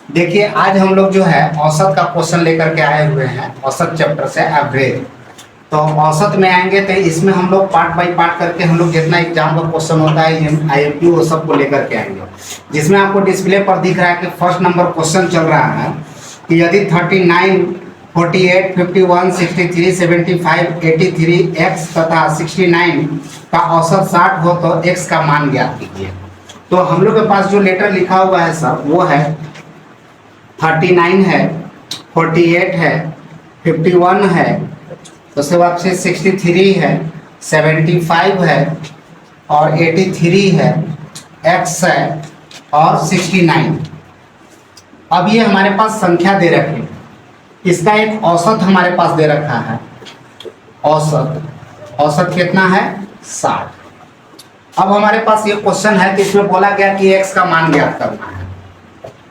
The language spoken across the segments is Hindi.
देखिए आज हम लोग जो है औसत का क्वेश्चन लेकर के आए हुए हैं, औसत चैप्टर से एवरेज। तो औसत में आएंगे तो इसमें हम लोग पार्ट बाय पार्ट करके हम लोग जितना एग्जाम का क्वेश्चन होता है IMP वो सब को लेकर के आएंगे। जिसमें आपको डिस्प्ले पर दिख रहा है कि फर्स्ट नंबर क्वेश्चन चल रहा है कि यदि 39, 48, 51, 63, 75, 83 x तथा 69 का औसत 60 हो तो x का मान ज्ञात कीजिए। तो हम लोग के पास जो लेटर लिखा हुआ है सर वो है 39 है, 48 है, 51 है, उसके बाद से 63 है, 75 है और 83 है, x है और 69। अब ये हमारे पास संख्या दे रखी है, इसका एक औसत हमारे पास दे रखा है। औसत कितना है? 60। अब हमारे पास ये क्वेश्चन है कि इसमें बोला गया कि x का मान ज्ञात करना है।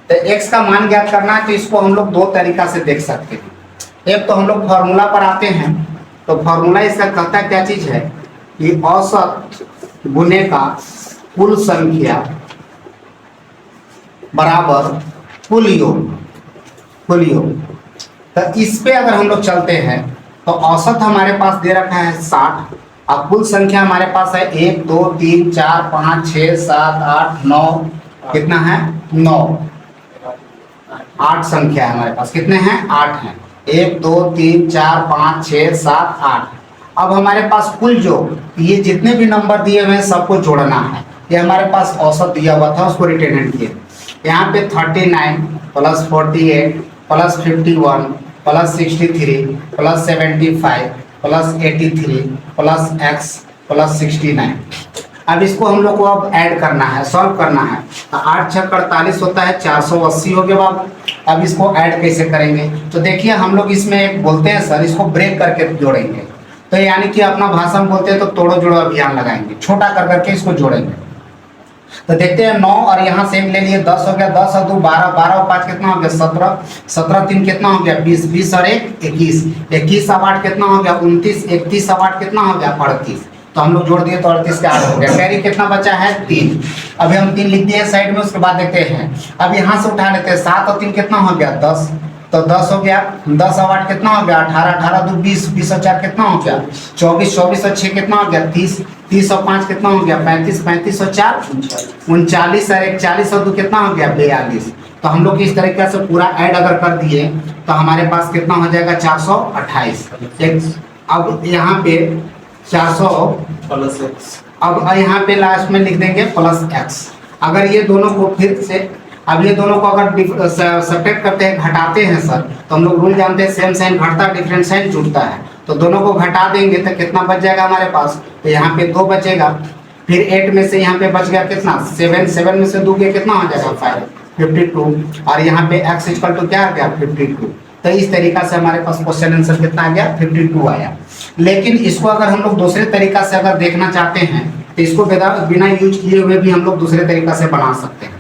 तो x का मान ज्ञात करना है तो इसको हम लोग दो तरीका से देख सकते हैं। एक तो हम लोग फॉर्मूला पर आते हैं, तो फॉर्मूला इसका कहता है क्या चीज है कि औसत गुने का कुल संख्या बराबर कुल योग। तो इस पे अगर हम लोग चलते हैं तो औसत हमारे पास दे रखा है 60 और कुल संख्या हमारे पास है 1 2 3 4 5 6 7 8 9। कितना है? 9। 8 संख्या है हमारे पास। कितने हैं? 8 हैं। 1 2 3 4 5 6 7 8। अब हमारे पास कुल योग, ये जितने भी नंबर दिए हुए हैं सबको जोड़ना है। ये हमारे पास औसत दिया हुआ था, उसको रिटेन किए। यहाँ पे 39 plus 48 plus 51 plus 63 plus 75 plus 83 plus x plus 69। अब इसको हम लोग को अब ऐड करना है, सॉल्व करना है। तो 8 6 48 होता है, 480 हो गया बाबू। अब इसको ऐड कैसे करेंगे? तो देखिए हम लोग इसमें एक बोलते हैं सर, इसको ब्रेक करके जोड़ेंगे। तो यानी कि अपना भाषा में बोलते हैं तो तोड़ो जोड़ो अभियान लगाएंगे, छोटा कर करके इसको जोड़ेंगे। तो देखते हैं 9 और यहाँ से ले लिए 10 हो गया, 10 और 2 12, 12 और 5 कितना हो गया? 17, 17 3 कितना हो गया? 20, 20 और 1 21, 21 और 8 कितना हो गया? 29, 31 और 8 कितना हो गया? 38। तो हम लोग जोड़ दिए तो 38 का 8 हो गया। कैरी कितना बचा है? 3। अभी हम 3 लिख दिए साइड में, उसके बाद देखते हैं। अब यहाँ से उठा लेते हैं, 7 और 3 कितना हो गया? 10। तो 10 हो गया, 10 और 8 कितना हो गया? 18, 18 2 20, 20 और 4 कितना हो गया? 24, 24 और 6 कितना हो गया? 30, 30 और 5 कितना हो गया? 35, 35 और 4 39 और 1 40 और 2 कितना हो गया? 42। तो हम लोग इस तरीके से पूरा ऐड अगर कर दिए तो हमारे पास कितना हो जाएगा? 428। अब यहाँ पे 400 प्लस x, अब यहाँ पे लास्ट में लिख देंगे प्लस x। अगर ये दोनों को फिर से, अब ये दोनों को अगर सब्ट्रैक्ट करते हैं, घटाते हैं सर, तो हम लोग रूल जानते हैं सेम साइन घटता है, डिफरेंट साइन जुड़ता है। तो दोनों को घटा देंगे तो कितना बच जाएगा हमारे पास? तो यहाँ पे 2 बचेगा। फिर 8 में से यहाँ पे बच गया कितना? 7, 7 में से 2 गया कितना हो जाएगा? 5, 52। और यहाँ पे x इक्वल टू क्या आ गया? 52। तो इस तरीका से हमारे पास क्वेश्चन आंसर कितना आ गया? 52 आया। लेकिन इसको अगर हम लोग दूसरे तरीका से अगर देखना चाहते हैं तो इसको बिना यूज किए हुए भी हम लोग दूसरे तरीका से बना सकते हैं।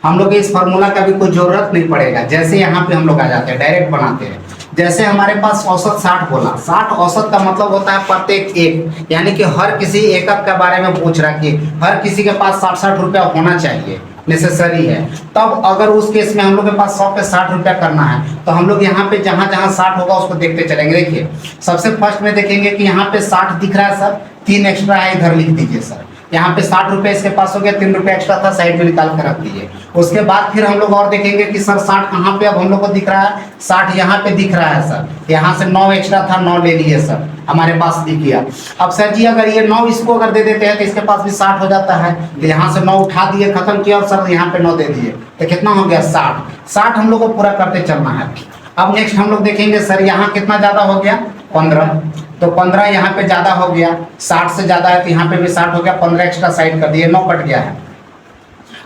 हम लोग इस फार्मूला का भी कोई जरूरत नहीं पड़ेगा। जैसे यहाँ पे हम लोग आ जाते हैं, डायरेक्ट बनाते हैं। जैसे हमारे पास औसत 60 बोला, 60 औसत का मतलब होता है प्रत्येक एक, यानी कि हर किसी एकक के बारे में पूछ रहा कि हर किसी के पास 60-60 रुपया होना चाहिए, नेसेसरी है। तब अगर उस केस में हम लोग के पास 100 पे 60 रुपया करना है तो हम लोग यहाँ पे जहाँ जहाँ 60 होगा उसको देखते चलेंगे। देखिए सबसे फर्स्ट में देखेंगे कि यहाँ पे 60 दिख रहा है सर, 3 एक्स्ट्रा है, इधर लिख दीजिए सर। यहाँ पे 60 रुपये इसके पास हो गया, 3 रुपये एक्स्ट्रा था, साइड में निकाल कर रख दीजिए। उसके बाद फिर हम लोग और देखेंगे कि सर 60 कहाँ पे अब हम लोग को दिख रहा है? 60 यहाँ पे दिख रहा है सर। यहाँ से 9 एक्स्ट्रा था, 9 ले लिए सर, हमारे पास दिख गया। अब सर जी अगर ये 9 इसको अगर दे देते हैं तो इसके पास भी 60 हो जाता है। तो यहाँ से 9 उठा दिए, खत्म किया और सर यहाँ पे 9 दे दिए, तो कितना हो गया? 60। 60 हम लोग को पूरा करते चलना है। अब नेक्स्ट हम लोग देखेंगे सर यहाँ कितना ज्यादा हो गया? 15। तो 15 यहाँ पे ज्यादा हो गया, 60 से ज्यादा है तो यहाँ पे भी 60 हो गया, 15 एक्स्ट्रा साइड कर दिए, 9 कट गया है।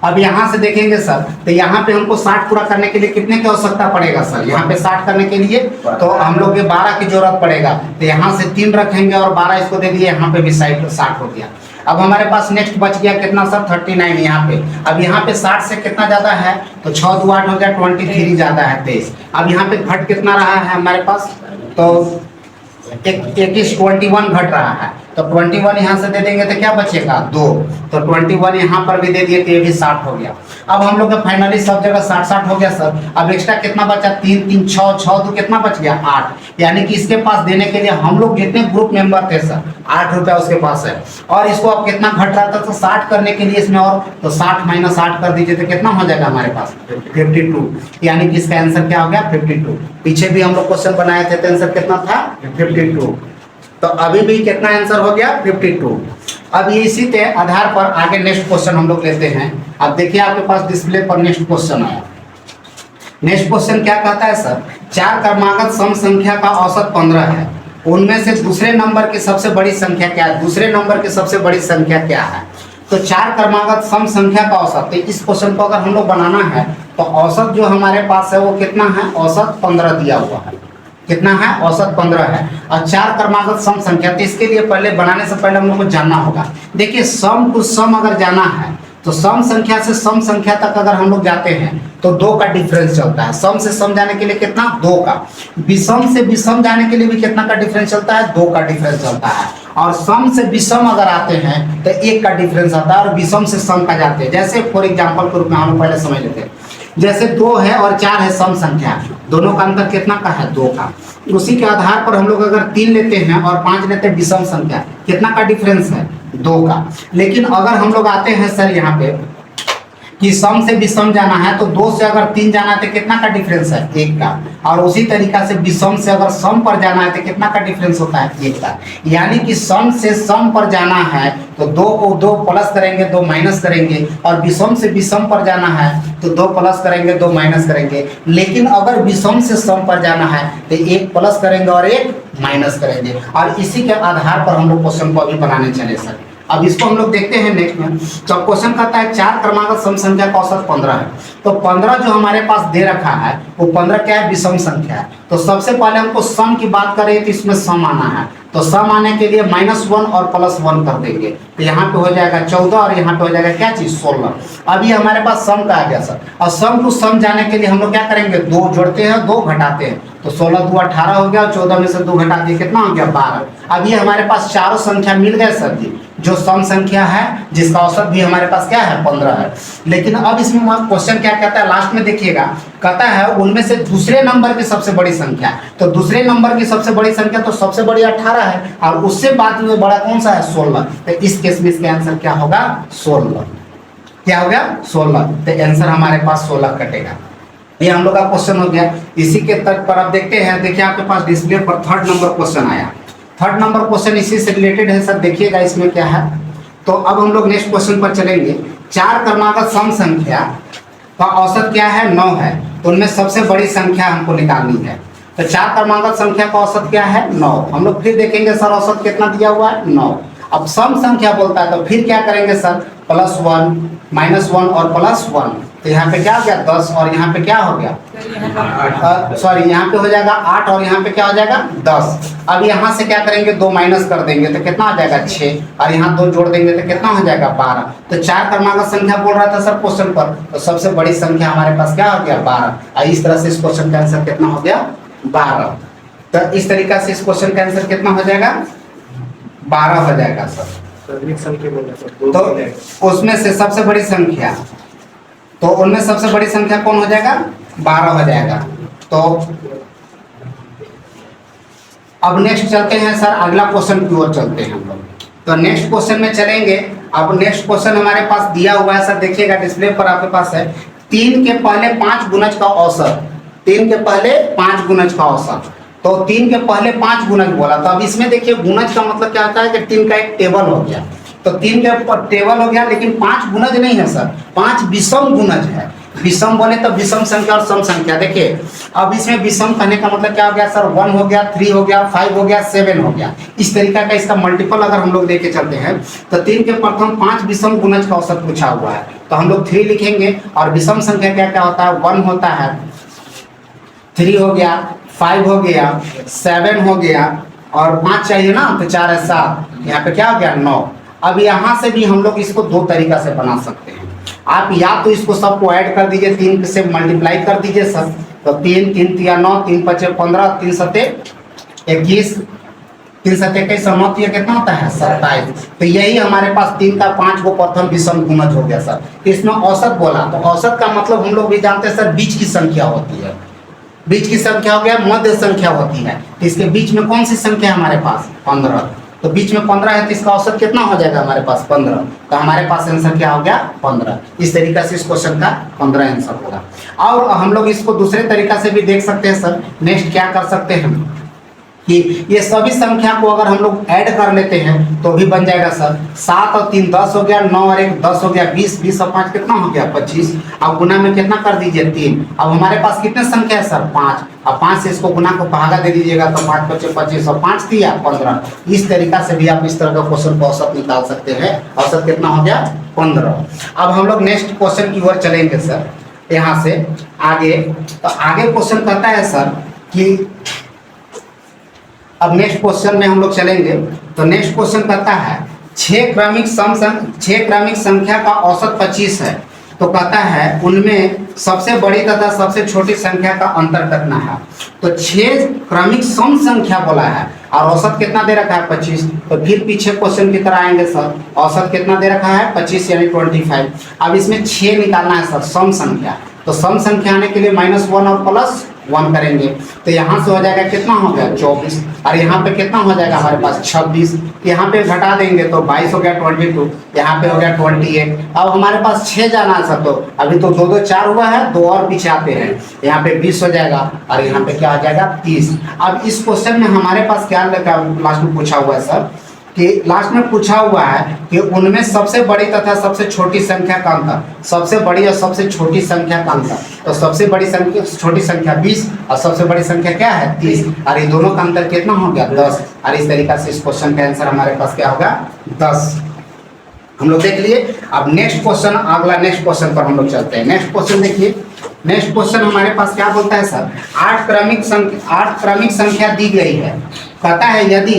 अब यहाँ से देखेंगे सर तो यहाँ पे हमको 60 पूरा करने के लिए कितने की आवश्यकता पड़ेगा सर? यहाँ पे 60 करने के लिए तो हम लोग के 12 की जरूरत पड़ेगा। तो यहाँ से 3 रखेंगे और 12 इसको दे दिए, यहाँ पे भी साइड 60 हो गया। अब हमारे पास नेक्स्ट बच गया कितना सर? 39 यहाँ पे। अब यहाँ पे 60 से कितना ज्यादा है? तो 6 2 8 हो गया, 23 ज्यादा है, 23। अब यहाँ पे घट कितना रहा है हमारे पास? तो 21 घट रहा है। तो 21 यहाँ से दे देंगे तो क्या बचेगा 2, तो 21 यहाँ पर भी दे दिए तो ये भी 60 हो गया। अब हम लोग का फाइनली सब जगह 60 हो गया सर। अब एक्स्ट्रा कितना बचा, 3 3 6 6 तो कितना बच गया 8, यानी कि इसके पास देने के लिए हम लोग जितने ग्रुप मेंबर थे सर 8 रुपया उसके पास है। और इसको अब कितना घट रहा था तो 60 करने के लिए इसमें और तो 60 माइनस 8 कर दीजिए तो कितना हो जाएगा हमारे पास 52, यानी कि इसका आंसर क्या हो गया 52। पीछे भी हम लोग क्वेश्चन बनाए थे तो आंसर कितना था 52, तो अभी भी कितना आंसर हो गया 52। अब ये इसी के आधार पर आगे नेक्स्ट क्वेश्चन हम लोग लेते हैं। अब देखिए आपके पास डिस्प्ले पर नेक्स्ट क्वेश्चन आया। नेक्स्ट क्वेश्चन क्या कहता है सर, 4 क्रमागत सम संख्या का औसत 15 है, उनमें से दूसरे नंबर की सबसे बड़ी संख्या क्या है, दूसरे नंबर की सबसे बड़ी संख्या क्या है। तो 4 क्रमागत सम संख्या का औसत, तो इस क्वेश्चन को अगर हम लोग बनाना है तो औसत जो हमारे पास है वो कितना है, औसत 15 दिया हुआ है, कितना है औसत 15 है। और 4 क्रमागत सम संख्या, तो इसके लिए पहले बनाने से पहले हम लोग को जानना होगा। देखिए सम टू सम अगर जाना है तो सम संख्या से सम संख्या तक अगर हम लोग जाते हैं तो 2 का डिफरेंस चलता है। सम से सम जाने के लिए कितना 2 का, विषम से विषम जाने के लिए भी कितना का डिफरेंस चलता है 2 का डिफरेंस चलता है। और सम से विषम अगर आते हैं तो 1 का डिफरेंस आता है। और विषम से सम का जाते हैं, जैसे फॉर एग्जांपल के रूप में हम लोग पहले समझ लेते हैं, जैसे 2 है और 4 है सम संख्या, दोनों का अंतर कितना का है 2 का। उसी के आधार पर हम लोग अगर 3 लेते हैं और 5 लेते हैं विषम संख्या, कितना का डिफरेंस है 2 का। लेकिन अगर हम लोग आते हैं सर यहाँ पे कि सम से विषम जाना है तो 2 से अगर 3 जाना है तो कितना का डिफरेंस है 1 का। और उसी तरीका से विषम से अगर सम पर जाना है तो कितना का डिफरेंस होता है 1 का। यानी कि सम से सम पर जाना है तो 2 को 2 प्लस करेंगे 2 माइनस करेंगे, और विषम से विषम पर जाना है तो 2 प्लस करेंगे 2 माइनस करेंगे। लेकिन अगर विषम से सम पर जाना है तो 1 प्लस करेंगे और 1 माइनस करेंगे। और इसी के आधार पर हम लोग क्वेश्चन को अभी बनाने चले सर। अब इसको हम लोग देखते हैं नेक्स्ट में। तो क्वेश्चन कहता है 4 क्रमागत सम संख्या का औसत 15 है। तो 15 जो हमारे पास दे रखा है वो 15 क्या है, विषम संख्या है। तो सबसे पहले हमको सम की बात करें तो इसमें सम आना है, तो सम आने के लिए -1 और +1 कर देंगे तो यहाँ पे हो जाएगा 14 और यहाँ पे हो जाएगा क्या चीज 16। अभी हमारे पास सम का आ गया सर। और सम टू सम जाने के लिए हम लोग क्या करेंगे, 2 जोड़ते हैं 2 घटाते हैं, तो 16 2 18 हो गया, 14 में से 2 घटा दिए कितना हो गया 12। अभी हमारे पास चारों संख्या मिल गए सर जी, जो सम संख्या है जिसका औसत भी हमारे पास क्या है 15 है। लेकिन अब इसमें क्वेश्चन क्या कहता है, लास्ट में देखिएगा, कहता है उनमें से दूसरे नंबर की सबसे बड़ी संख्या। तो दूसरे नंबर की सबसे बड़ी संख्या तो सबसे बड़ी 18 है और उससे बाद में बड़ा कौन सा है 16। तो इस केस में इसका आंसर क्या होगा 16। क्या हो गया 16, तो आंसर हमारे पास 16 कटेगा। ये हम लोग का क्वेश्चन हो गया। इसी के तर्क पर अब देखते हैं, देखिए आपके पास डिस्प्ले पर 3rd नंबर क्वेश्चन आया। 3rd नंबर क्वेश्चन इसी से रिलेटेड है सर, देखिएगा इसमें क्या है। तो अब हम लोग नेक्स्ट क्वेश्चन पर चलेंगे। 4 क्रमागत सम संख्या का औसत क्या है 9 है, तो उनमें सबसे बड़ी संख्या हमको निकालनी है। तो 4 क्रमागत संख्या का औसत क्या है 9। हम लोग फिर देखेंगे सर औसत कितना दिया हुआ है 9। अब सम संख्या बोलता है तो फिर क्या करेंगे सर, +1 -1 और +1, तो यहाँ पे क्या हो गया 10 और यहाँ पे क्या हो गया सॉरी यहाँ पे हो जाएगा 8 और यहाँ पे क्या हो जाएगा 10। अब यहाँ से क्या करेंगे 2 माइनस कर देंगे तो कितना हो जाएगा 6 और यहाँ 2 जोड़ देंगे तो कितना हो जाएगा 12। तो 4 क्रमागत संख्या बोल रहा था सर क्वेश्चन पर, तो सबसे बड़ी संख्या हमारे पास क्या हो गया 12। और इस तरह से इस क्वेश्चन का आंसर कितना हो गया 12। तो इस तरीका से इस क्वेश्चन का आंसर कितना हो जाएगा 12 हो जाएगा सर। तो उसमें से सबसे बड़ी संख्या, तो उनमें सबसे बड़ी संख्या कौन हो जाएगा 12 हो जाएगा। तो अब नेक्स्ट चलते हैं सर, अगला क्वेश्चन की ओर चलते हैं हम लोग। तो नेक्स्ट क्वेश्चन में चलेंगे। अब नेक्स्ट क्वेश्चन हमारे पास दिया हुआ है सर, देखिएगा डिस्प्ले पर आपके पास है 3 के पहले 5 गुणज का औसत। 3 के पहले 5 गुणज का औसत, तो 3 के पहले 5 गुणज बोला। तो अब इसमें देखिए गुणज का मतलब क्या होता है कि 3 का एक टेबल हो गया। तो 3 के ऊपर टेबल हो गया, लेकिन 5 गुणज नहीं है सर, 5 विषम गुणज है। विषम बोले तो विषम संख्या और सम संख्या। देखिए अब इसमें विषम कहने का मतलब क्या हो गया सर, 1 हो गया, 3 हो गया, 5 हो गया, 7 हो गया। इस तरीका का इसका मल्टीपल अगर हम लोग लेके चलते हैं तो 3 के प्रथम 5 विषम गुणज का औसत पूछा हुआ है, तो हम लोग 3 लिखेंगे। और विषम संख्या क्या क्या होता है, 1 होता है, 3 हो गया, 5 हो गया, 7 हो गया, और 5 चाहिए ना, तो 4 है 7, यहाँ पे क्या हो गया 9। अब यहाँ से भी हम लोग इसको 2 तरीका से बना सकते हैं। आप या तो इसको सबको ऐड कर दीजिए, 3 से मल्टीप्लाई कर दीजिए सर, तो 3 3 9, 3 5 15, 3 7 21, 3 7 21 समाप्त, ये कितना होता है 27। तो यही हमारे पास 3 का 5 को प्रथम विषम गुणज हो गया सर। तो इसमें औसत बोला, तो औसत का मतलब हम लोग भी जानते हैं सर बीच की संख्या होती है। बीच की संख्या हो गया, मध्य संख्या होती है, तो इसके बीच में कौन सी संख्या है हमारे पास 15। तो बीच में 15 है तो इसका औसत कितना हो जाएगा हमारे पास 15। तो हमारे पास आंसर क्या हो गया 15। इस तरीका से इस क्वेश्चन का 15 आंसर होगा। और हम लोग इसको दूसरे तरीका से भी देख सकते हैं सर। नेक्स्ट क्या कर सकते हैं कि ये सभी संख्या को अगर हम लोग ऐड कर लेते हैं तो भी बन जाएगा सर 7 और 3 10 हो गया, 9 और 1 10 हो गया, 20 20 और 5 कितना हो गया 25। अब गुना में कितना कर दीजिए 3। अब हमारे पास कितने संख्या है सर 5। अब 5 से इसको गुना को भागा दे दीजिएगा तो 5 25 25 और 5 दिया 15। इस तरीका से भी आप इस तरह का क्वेश्चन को औसत निकाल सकते हैं। औसत कितना हो गया 15। अब हम लोग नेक्स्ट क्वेश्चन की ओर चलेंगे सर। यहाँ से आगे, तो आगे क्वेश्चन कहता है सर कि अब नेक्स्ट क्वेश्चन में हम लोग चलेंगे। तो नेक्स्ट क्वेश्चन कहता है 6 क्रमिक संख्या का औसत 25 है। तो कहता है उनमें सबसे बड़ी तथा सबसे छोटी संख्या का अंतर करना है। तो 6 क्रमिक सम संख्या बोला है और औसत कितना दे रखा है 25। तो फिर पीछे क्वेश्चन की तरह आएंगे सर। औसत कितना दे रखा है 25 यानी 25। अब इसमें 6 निकालना है सर सम संख्या। तो सम संख्या आने के लिए -1 और +1 करेंगे। तो यहाँ से हो जाएगा कितना हो गया 24 और यहाँ पे कितना हो जाएगा हमारे पास 26। यहाँ पे घटा देंगे तो 22 हो गया 22, यहाँ पे हो गया 28। अब हमारे पास 6 जाना है सर। तो अभी तो 2 2 4 हुआ है, 2 और पीछे आते हैं, यहाँ पे 20 हो जाएगा और यहाँ पे क्या हो जाएगा 30। अब इस क्वेश्चन में हमारे पास क्या लास्ट में पूछा हुआ है सर कि लास्ट में पूछा हुआ है कि उनमें सबसे बड़ी तथा सबसे छोटी संख्या का अंतर। सबसे बड़ी और सबसे छोटी संख्या का अंतर। तो सबसे बड़ी संख्या छोटी संख्या 20 और सबसे बड़ी संख्या क्या है 30 और ये दोनों का अंतर कितना हो गया 10। और इस तरीका से इस क्वेश्चन का आंसर हमारे पास क्या होगा 10। हम लोग देख लिए। अब नेक्स्ट क्वेश्चन, अगला नेक्स्ट क्वेश्चन पर हम लोग चलते हैं। नेक्स्ट क्वेश्चन देखिए। नेक्स्ट क्वेश्चन हमारे पास क्या बोलता है सर 8 क्रमिक संख्या दी गई है। कहता है यदि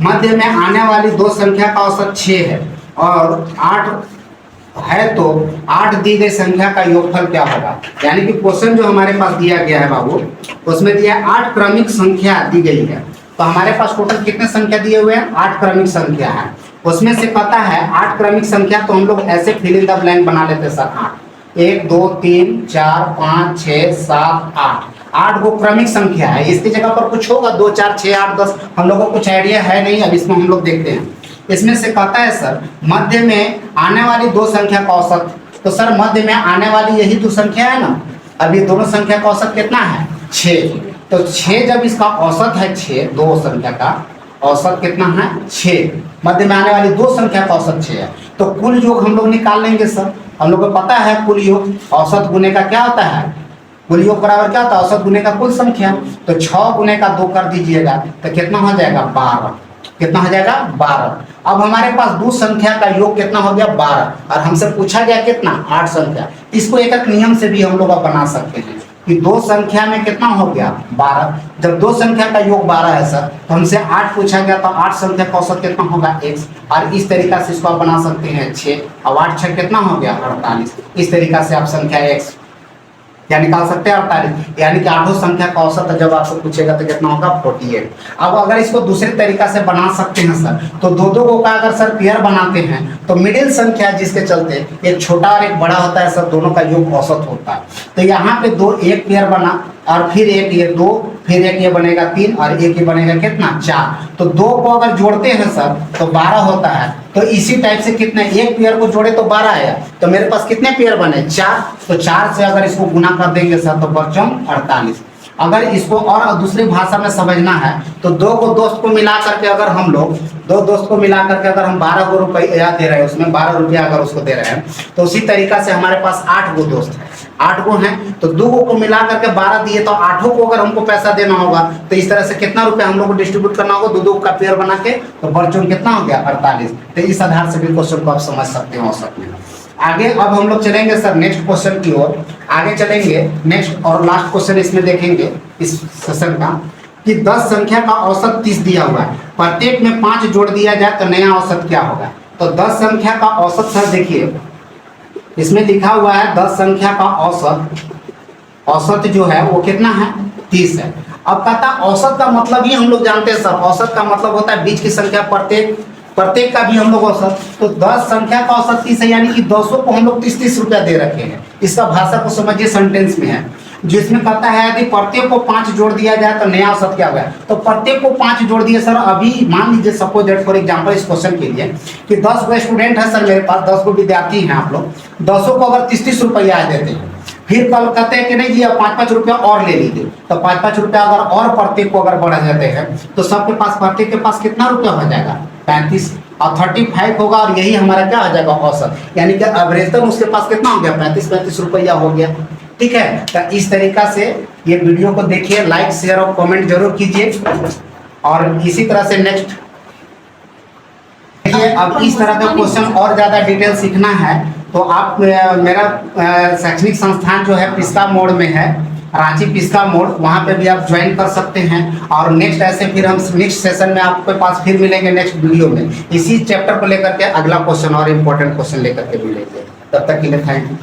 मध्य में आने वाली 2 संख्या का औसत 6 है और 8 है तो 8 दी गई संख्या का योगफल क्या होगा। यानी कि क्वेश्चन जो हमारे पास दिया गया है बाबू, उसमें दिया 8 क्रमिक संख्या दी गई है। तो हमारे पास टोटल कितने संख्या दिए हुए हैं 8 क्रमिक संख्या है। उसमें से पता है 8 क्रमिक संख्या, तो हम लोग ऐसे फिल इन द ब्लैंक बना लेते हैं सर। 1 2 3 4 5 6 7 8 8 वो क्रमिक संख्या है। इसकी जगह पर कुछ होगा 2 4 6 8 10, हम लोगों को कुछ आइडिया है नहीं। अब इसमें हम लोग देखते हैं। इसमें से कहता है सर मध्य में आने वाली 2 संख्या का औसत। तो सर मध्य में आने वाली यही 2 संख्या है ना। अब ये दोनों संख्या का औसत कितना है 6। तो 6 जब इसका औसत है 6, 2 संख्या का औसत कितना है 6, मध्य में आने वाली 2 संख्या का औसत 6 है। तो कुल योग हम लोग निकाल लेंगे सर। हम लोग को पता है कुल योग औसत गुने का क्या होता है, कुल योग बराबर क्या होता है औसत गुने का कुल संख्या। तो 6 गुने का 2 कर दीजिएगा तो कितना हो जाएगा 12। कितना हो जाएगा 12। अब हमारे पास 2 संख्या का योग कितना हो गया 12 और हमसे पूछा गया कितना 8 संख्या। इसको एक एक नियम से भी हम लोग बना सकते हैं कि 2 संख्या में कितना हो गया 12। जब 2 संख्या का योग 12 है सर तो हमसे 8 पूछा गया तो 8 संख्या का औसत कितना होगा x। और इस तरीका से इसको आप बना सकते हैं 6 और 8 6 कितना हो गया 48। इस तरीका से आप संख्या x क्या निकाल सकते हैं 48। यानी कि 8 संख्या का औसत जब आपको पूछेगा तो कितना होगा 48। अब अगर इसको दूसरे तरीका से बना सकते हैं सर, तो 2 को का अगर सर पेयर बनाते हैं तो मिडिल संख्या जिसके चलते एक छोटा और एक बड़ा होता है सर, दोनों का योग औसत होता है। तो यहाँ पे 2 एक पेयर बना और फिर एक ये 2, फिर एक ये बनेगा 3 और एक ये बनेगा कितना 4। तो 2 को अगर जोड़ते हैं सर तो 12 होता है। तो इसी टाइप से कितने एक पेयर को जोड़े तो 12 आया। तो मेरे पास कितने पेयर बने 4। तो 4 से अगर इसको गुना कर देंगे सर तो बच्चों 48। अगर इसको और दूसरी भाषा में समझना है तो 2 को दोस्त को मिला करके अगर हम लोग 2 दोस्त को मिला करके अगर हम 12 को रुपया दे रहे हैं, उसमें 12 रुपया अगर उसको दे रहे हैं, तो उसी तरीका से हमारे पास 8 को दोस्त है, 8 को हैं तो 2 को मिला करके 12 दिए तो 8 को अगर हमको पैसा देना होगा तो इस तरह से कितना रुपया हम लोग को डिस्ट्रीब्यूट करना होगा 2 का पेयर बना के। तो बच्चों कितना हो गया 48। तो इस आधार से भी क्वेश्चन को आप समझ सकते हैं औसत में। आगे अब हम लोग चलेंगे सर नेक्स्ट क्वेश्चन की ओर। आगे चलेंगे नेक्स्ट और लास्ट क्वेश्चन इसमें देखेंगे इस सेशन का कि 10 संख्या का औसत 30 दिया हुआ है, प्रत्येक में 5 जोड़ दिया जाए तो नया औसत क्या होगा। तो 10 संख्या का औसत सर देखिए इसमें लिखा हुआ है 10 संख्या का औसत जो है वो कितना है 30 है। अब कहता है औसत का मतलब ही हम लोग जानते हैं सर, औसत का मतलब होता है बीच की संख्या, प्रत्येक का भी हम लोग औसत। तो 10 संख्या का औसत 30 है, यानी कि 200 को हम लोग 30-30 रुपया दे रखे हैं। इसका भाषा को समझिए, सेंटेंस में है जिसमें कहता है यदि प्रत्येक को 5 जोड़ दिया जाए तो नया औसत क्या होगा। तो प्रत्येक को 5 जोड़ दिए सर। अभी मान लीजिए सपोज दैट फॉर एग्जांपल इस क्वेश्चन के लिए कि 10 गो स्टूडेंट है सर मेरे पास, 10 गो विद्यार्थी हैं आप लोग, 10 को अगर 30-30 रुपया देते हैं, फिर कल कहते हैं कि नहीं जी अब 5-5 रुपया और ले लीजिए, तो 5-5 रुपया अगर और प्रत्येक को अगर बढ़ा जाते हैं तो सबके पास, प्रत्येक के पास कितना रुपया हो जाएगा, 35 और 35 होगा, और यही हमारा क्या आ जाएगा औसत, यानी कि एवरेजन उसके पास कितना हो गया, 35 रुपया हो गया। ठीक है, तो इस तरीका से ये वीडियो को देखिए, लाइक शेयर और कमेंट जरूर कीजिए। और इसी तरह से नेक्स्ट देखिए, अब इस तरह का क्वेश्चन और ज्यादा डिटेल सीखना है तो आप मेरा शैक्षणिक संस्थान जो है पिस्का मोड़ में है, रांची पिस्का मोड़, वहाँ पे भी आप ज्वाइन कर सकते हैं। और नेक्स्ट ऐसे फिर हम नेक्स्ट सेशन में आपके पास फिर मिलेंगे, नेक्स्ट वीडियो में इसी चैप्टर को लेकर के अगला क्वेश्चन और इम्पोर्टेंट क्वेश्चन लेकर के मिलेंगे। तब तक के लिए थैंक यू।